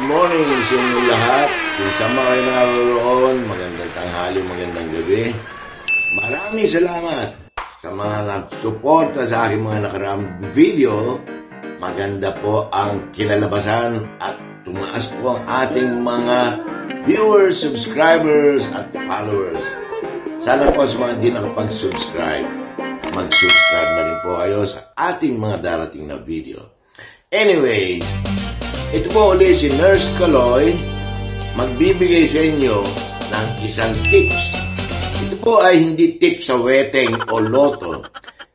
morning sa inyo lahat. Kung saan kayo naroon, magandang tanghali, magandang gabi. Maraming salamat sa mga nagsuporta sa aking mga nakaraang video. Maganda po ang kinalabasan at tumaas po ang ating mga viewers, subscribers at followers. Sana po sa mga hindi nakapag-subscribe, mag-subscribe na rin po kayo sa ating mga darating na video. Anyway, ito po ulit si Nurse Kaloy magbibigay sa inyo ng isang tips. Ito po ay hindi tips sa wedding o loto.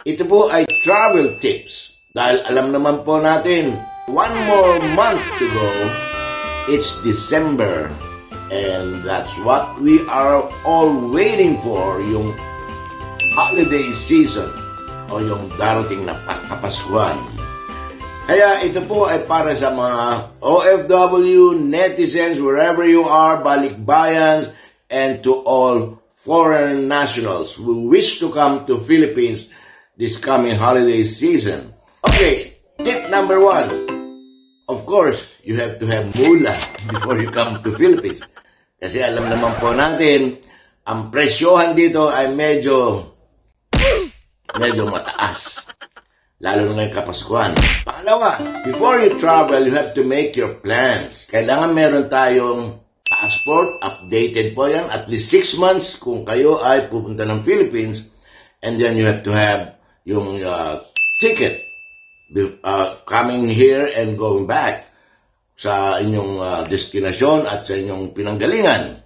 Ito po ay travel tips. Dahil alam naman po natin, one more month to go, it's December. And that's what we are all waiting for, yung holiday season o yung darating na Kapaskuhan. Kaya ito po ay para sa mga OFW, netizens, wherever you are, balikbayans, and to all foreign nationals who wish to come to Philippines this coming holiday season. Okay, tip number 1. Of course, you have to have mula before you come to Philippines. Kasi alam naman po natin, ang presyohan dito ay medyo mataas. Lalo na ngayong Kapaskuhan. Pangalawa, before you travel, you have to make your plans. Kailangan meron tayong passport, updated po yan, at least 6 months kung kayo ay pupunta ng Philippines. And then you have to have yung ticket coming here and going back sa inyong destinasyon at sa inyong pinanggalingan.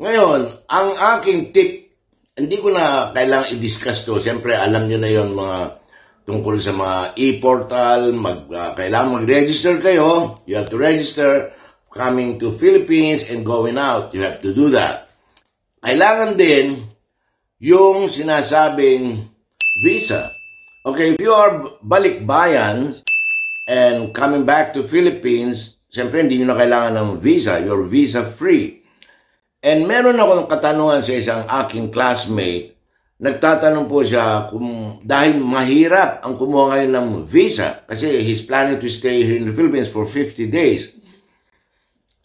Ngayon, ang aking tip, hindi ko na kailangang i-discuss to. Siyempre, alam nyo na yon mga tungkol sa mga e-portal, kailangan mag-register kayo. You have to register coming to Philippines and going out. You have to do that. Kailangan din yung sinasabing visa. Okay, if you are balikbayan and coming back to Philippines, siyempre hindi nyo na kailangan ng visa. You're visa-free. And meron akong katanungan sa isang aking classmate. Nagtatanong po siya kung dahil mahirap ang kumuha ngayon ng visa kasi he's planning to stay here in the Philippines for 50 days.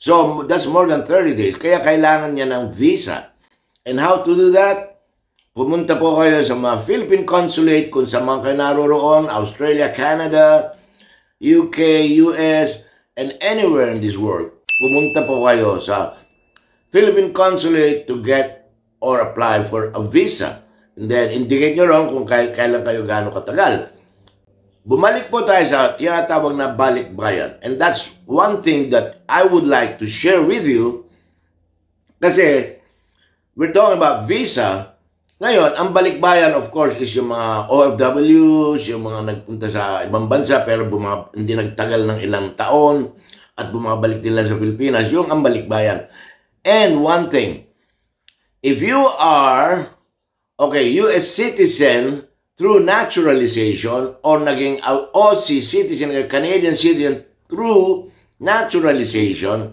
So, that's more than 30 days. Kaya kailangan niya ng visa. And how to do that? Pumunta po kayo sa mga Philippine Consulate kung sa mga kayo naroroon, Australia, Canada, UK, US, and anywhere in this world. Pumunta po kayo sa Philippine Consulate to get or apply for a visa. And then, indicate nyo ron kung kailan kayo gaano katagal. Bumalik po tayo sa tinatawag na balikbayan. And that's one thing that I would like to share with you. Kasi, we're talking about visa. Ngayon, ang balikbayan, of course, is yung mga OFWs, yung mga nagpunta sa ibang bansa, pero hindi nagtagal ng ilang taon, at bumabalik nila sa Pilipinas, yung ang balikbayan. And one thing, if you are US citizen through naturalization or naging Aussie citizen or Canadian citizen through naturalization,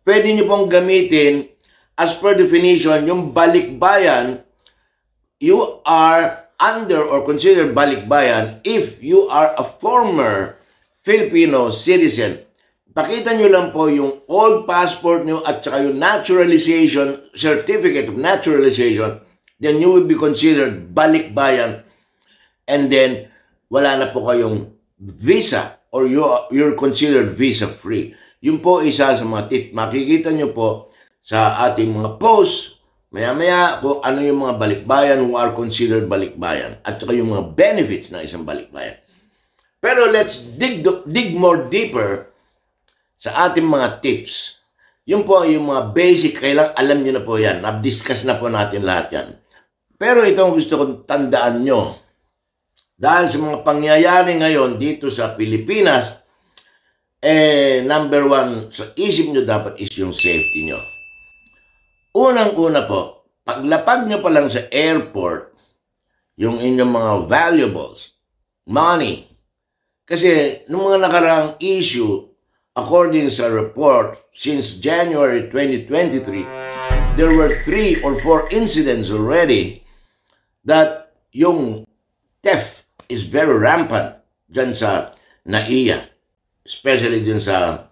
pwede nyo pong gamitin as per definition yung balikbayan. You are under or considered balikbayan if you are a former Filipino citizen. Pakita nyo lang po yung old passport nyo at saka yung naturalization, certificate of naturalization, then you will be considered balikbayan, and then wala na po kayong visa or you're considered visa-free. Yun po isa sa mga tips. Makikita nyo po sa ating mga posts, maya-maya kung ano yung mga balikbayan who are considered balikbayan at saka yung mga benefits ng isang balikbayan. Pero let's dig more deeper sa ating mga tips. Yun po yung mga basic, kailangan alam nyo na po yan. Na-discuss na po natin lahat yan. Pero ito ang gusto kong tandaan nyo. Dahil sa mga pangyayari ngayon dito sa Pilipinas, number 1 sa isip nyo dapat is yung safety nyo. Unang-una po, paglapag nyo pa lang sa airport, yung inyong mga valuables, money. Kasi nung mga nakaraang issue, according sa report, since January 2023, there were 3 or 4 incidents already that yung theft is very rampant dyan sa NAIA, especially dyan sa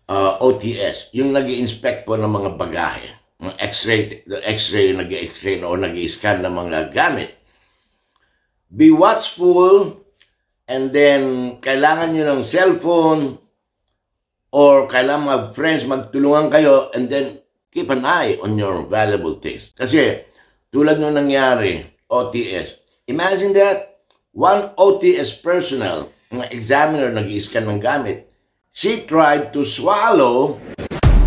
OTS, yung nag-i-inspect po ng mga bagahe, ng X-ray, yung nag-i-X-ray o nag-i-scan ng mga gamit. Be watchful, and then kailangan nyo ng cellphone or kailangan mga friends magtulungan kayo, and then keep an eye on your valuable things. Kasi tulad nung nangyari, OTS, imagine that one OTS personnel, ng examiner nag-i-scan ng gamit, she tried to swallow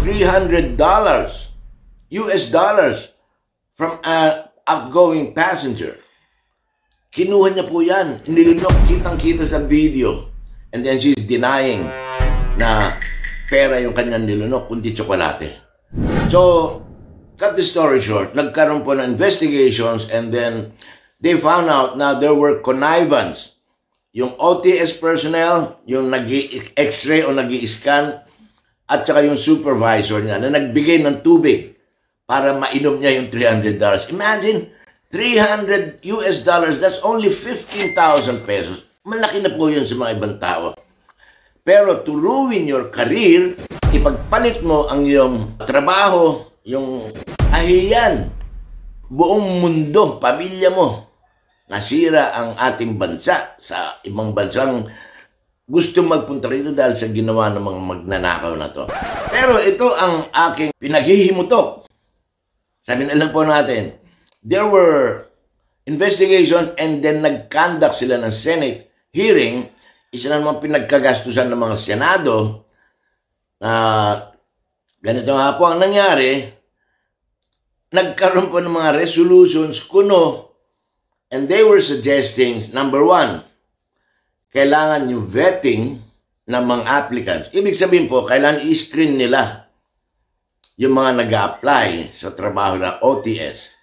$300 US dollars from an outgoing passenger. Kinuha niya po yan. Nilinok, kitang-kita sa video. And then she's denying na pera yung kanyang nilunok, kundi tsokolate. So, cut the story short, nagkaroon po ng investigations, and then they found out na there were connivance. Yung OTS personnel, yung nag-i-X-ray o nag-i-scan, at saka yung supervisor niya na nagbigay ng tubig para mainom niya yung $300. Imagine, $300 US dollars, that's only 15,000 pesos. Malaki na po yun sa mga ibang tao. Pero to ruin your career, ipagpalit mo ang iyong trabaho, yung ahiyan, buong mundo, pamilya mo, nasira ang ating bansa sa ibang bansang gusto magpunta rito dahil sa ginawa ng mga magnanakaw na to. Pero ito ang aking pinaghihimutok. Sabi na lang po natin, there were investigations, and then nag-conduct sila ng Senate hearing. Isa na naman pinagkagastusan ng mga Senado. Ganito nga po ang nangyari. Nagkaroon po ng mga resolutions kuno, and they were suggesting, number one, kailangan yung vetting ng mga applicants. Ibig sabihin po, kailangan i-screen nila yung mga nag-a-apply sa trabaho ng OTS.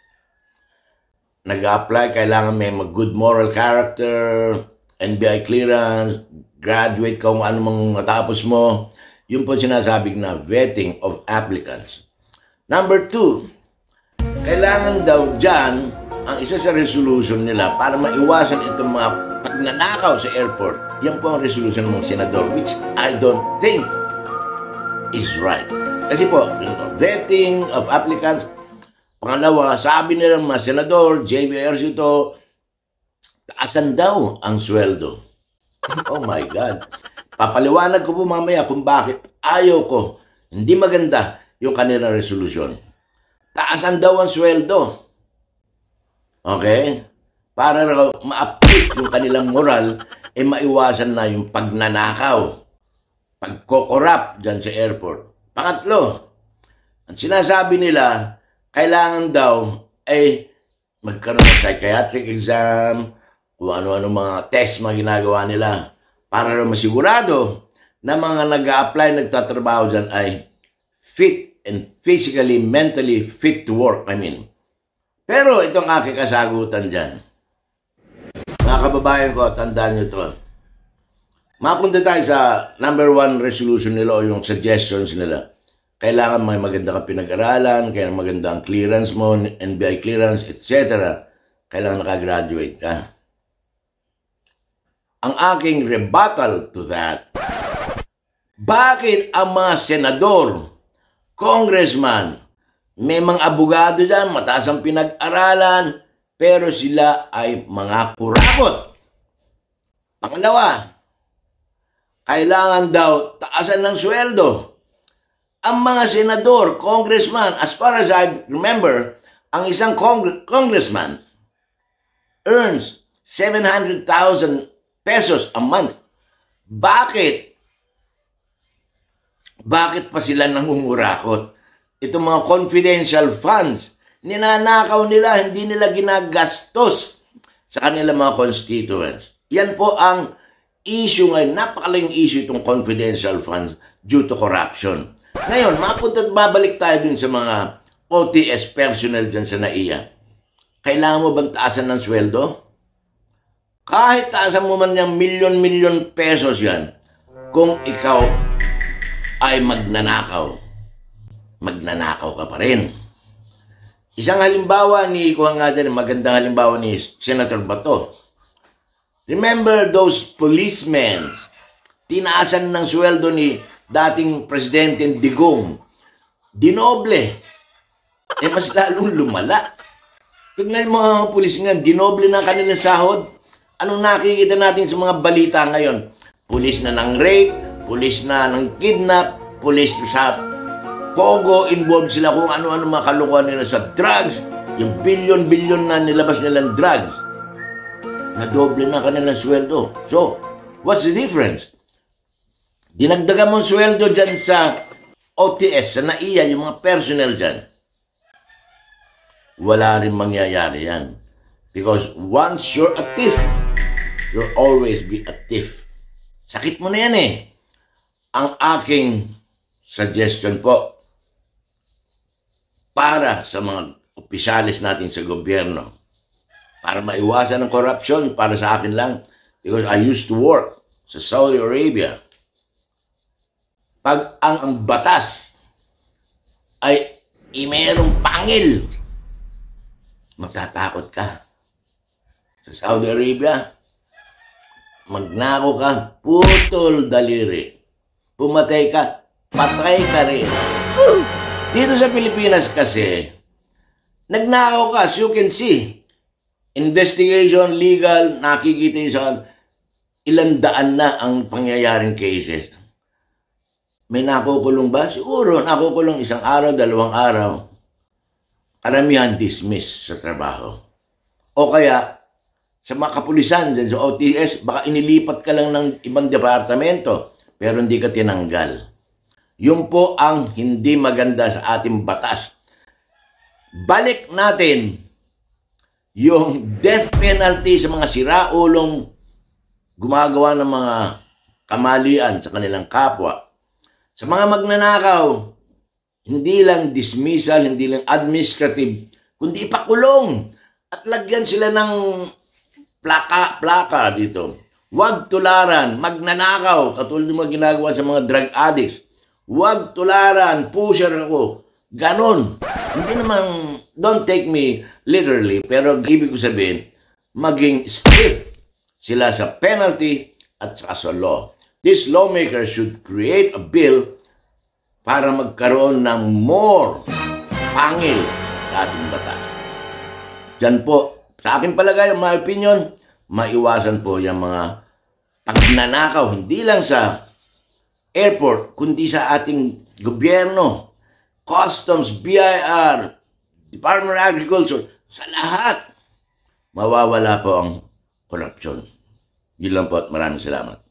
Nag-a-apply, kailangan may good moral character, NBI clearance, graduate kung ano mang matapos mo. Yun po sinasabi na vetting of applicants. Number two, kailangan daw dyan, ang isa sa resolution nila para maiwasan itong mga pagnanakaw sa airport. Yan po ang resolution ng mga senador, which I don't think is right. Kasi po, vetting of applicants. Pangalawa, sabi nila mga senador, J.B. Ejercito, taasan daw ang sweldo. Oh my God. Papaliwanag ko po mamaya kung bakit ayaw ko, hindi maganda yung kanilang resolution. Taasan daw ang sweldo. Okay? Para ma-uplift yung kanilang moral, maiwasan na yung pagnanakaw, pagkokorap dyan sa airport. Pangatlo, ang sinasabi nila, kailangan daw ay magkaroon ng psychiatric exam, kung ano-ano mga test mga ginagawa nila para masigurado na mga nag-a-apply, nagtatrabaho dyan ay fit and physically, mentally fit to work. Pero itong aking kasagutan dyan, mga kababayan ko, tandaan nyo ito. Mapunta tayo sa number one resolution nila o yung suggestions nila. Kailangan may maganda ka pinag-aralan, kailangan maganda ang clearance mo, NBI clearance, etc. Kailangan nakagraduate ka. Ang aking rebuttal to that, bakit ang mga senador, congressman, may mga abogado dyan, mataas ang pinag-aralan, pero sila ay mga kurakot? Pangalawa, kailangan daw taasan ng sweldo. Ang mga senador, congressman, as far as I remember, ang isang congressman earns 700,000 pesos a month. Bakit? Bakit pa sila nangungurakot? Itong mga confidential funds, ninanakaw nila, hindi nila ginagastos sa kanilang mga constituents. Yan po ang issue ngayon, napakalaking issue itong confidential funds due to corruption. Ngayon, mapunta at babalik tayo dun sa mga OTS personnel dyan sa NAIA. Kailangan mo bang taasan ng sweldo? Kahit taasan mo man yung milyon-milyon pesos yan, kung ikaw ay magnanakaw ka pa rin. Isang halimbawa magandang halimbawa ni Senator Bato. Remember those policemen, tinaasan ng sweldo ni dating Presidente Digong. Dinoble. Mas lalong lumala. Tignan mo mga pulis nga, dinoble na kanilang sahod. Anong nakikita natin sa mga balita ngayon? Pulis na ng rape, pulis na ng kidnap, pulis sa pogo, involved sila kung ano-ano mga kalukuhan nila sa drugs. Yung bilyon-bilyon na nilabas nilang drugs. Nadoble na kanilang sweldo. So, what's the difference? Dinagdagan mo sweldo dyan sa OTS, sa NAIA, yung mga personnel dyan. Wala rin mangyayari yan. Because once you're a thief, you'll always be a thief. Sakit mo na yan eh. Ang aking suggestion po, para sa mga opisyalis natin sa gobyerno, para maiwasan ang corruption, para sa akin lang, because I used to work sa Saudi Arabia. Pag ang batas ay mayroong pangil, matatakot ka. Sa Saudi Arabia, magnako ka, putol daliri. Pumatay ka, patay ka rin. Dito sa Pilipinas kasi, nagnakaw ka, as you can see. Investigation, legal, nakikita yun sa ilang daan na ang pangyayaring cases. May nakukulong ba? Siguro, nakukulong 1 araw, 2 araw. Karamihan dismiss sa trabaho. O kaya, sa mga kapulisan, dyan sa OTS, baka inilipat ka lang ng ibang departamento, pero hindi ka tinanggal. Yun po ang hindi maganda sa ating batas. Balik natin yung death penalty sa mga siraulong gumagawa ng mga kamalian sa kanilang kapwa. Sa mga magnanakaw, hindi lang dismissal, hindi lang administrative, kundi ipakulong at lagyan sila ng plaka dito. Huwag tularan, magnanakaw, katulad ng mga ginagawa sa mga drug addicts. Huwag tularan, pusher ako. Ganon. Hindi naman, don't take me literally, pero ibig ko sabihin, maging stiff sila sa penalty at sa law. This lawmaker should create a bill para magkaroon ng more pangil sa ating batas. Diyan po, sa akin palagay, my opinion, maiwasan po yung mga pagnanakaw, hindi lang sa airport, kundi sa ating gobyerno, customs, BIR, Department of Agriculture, sa lahat, mawawala po ang korupsyon. Yun lang po at maraming salamat.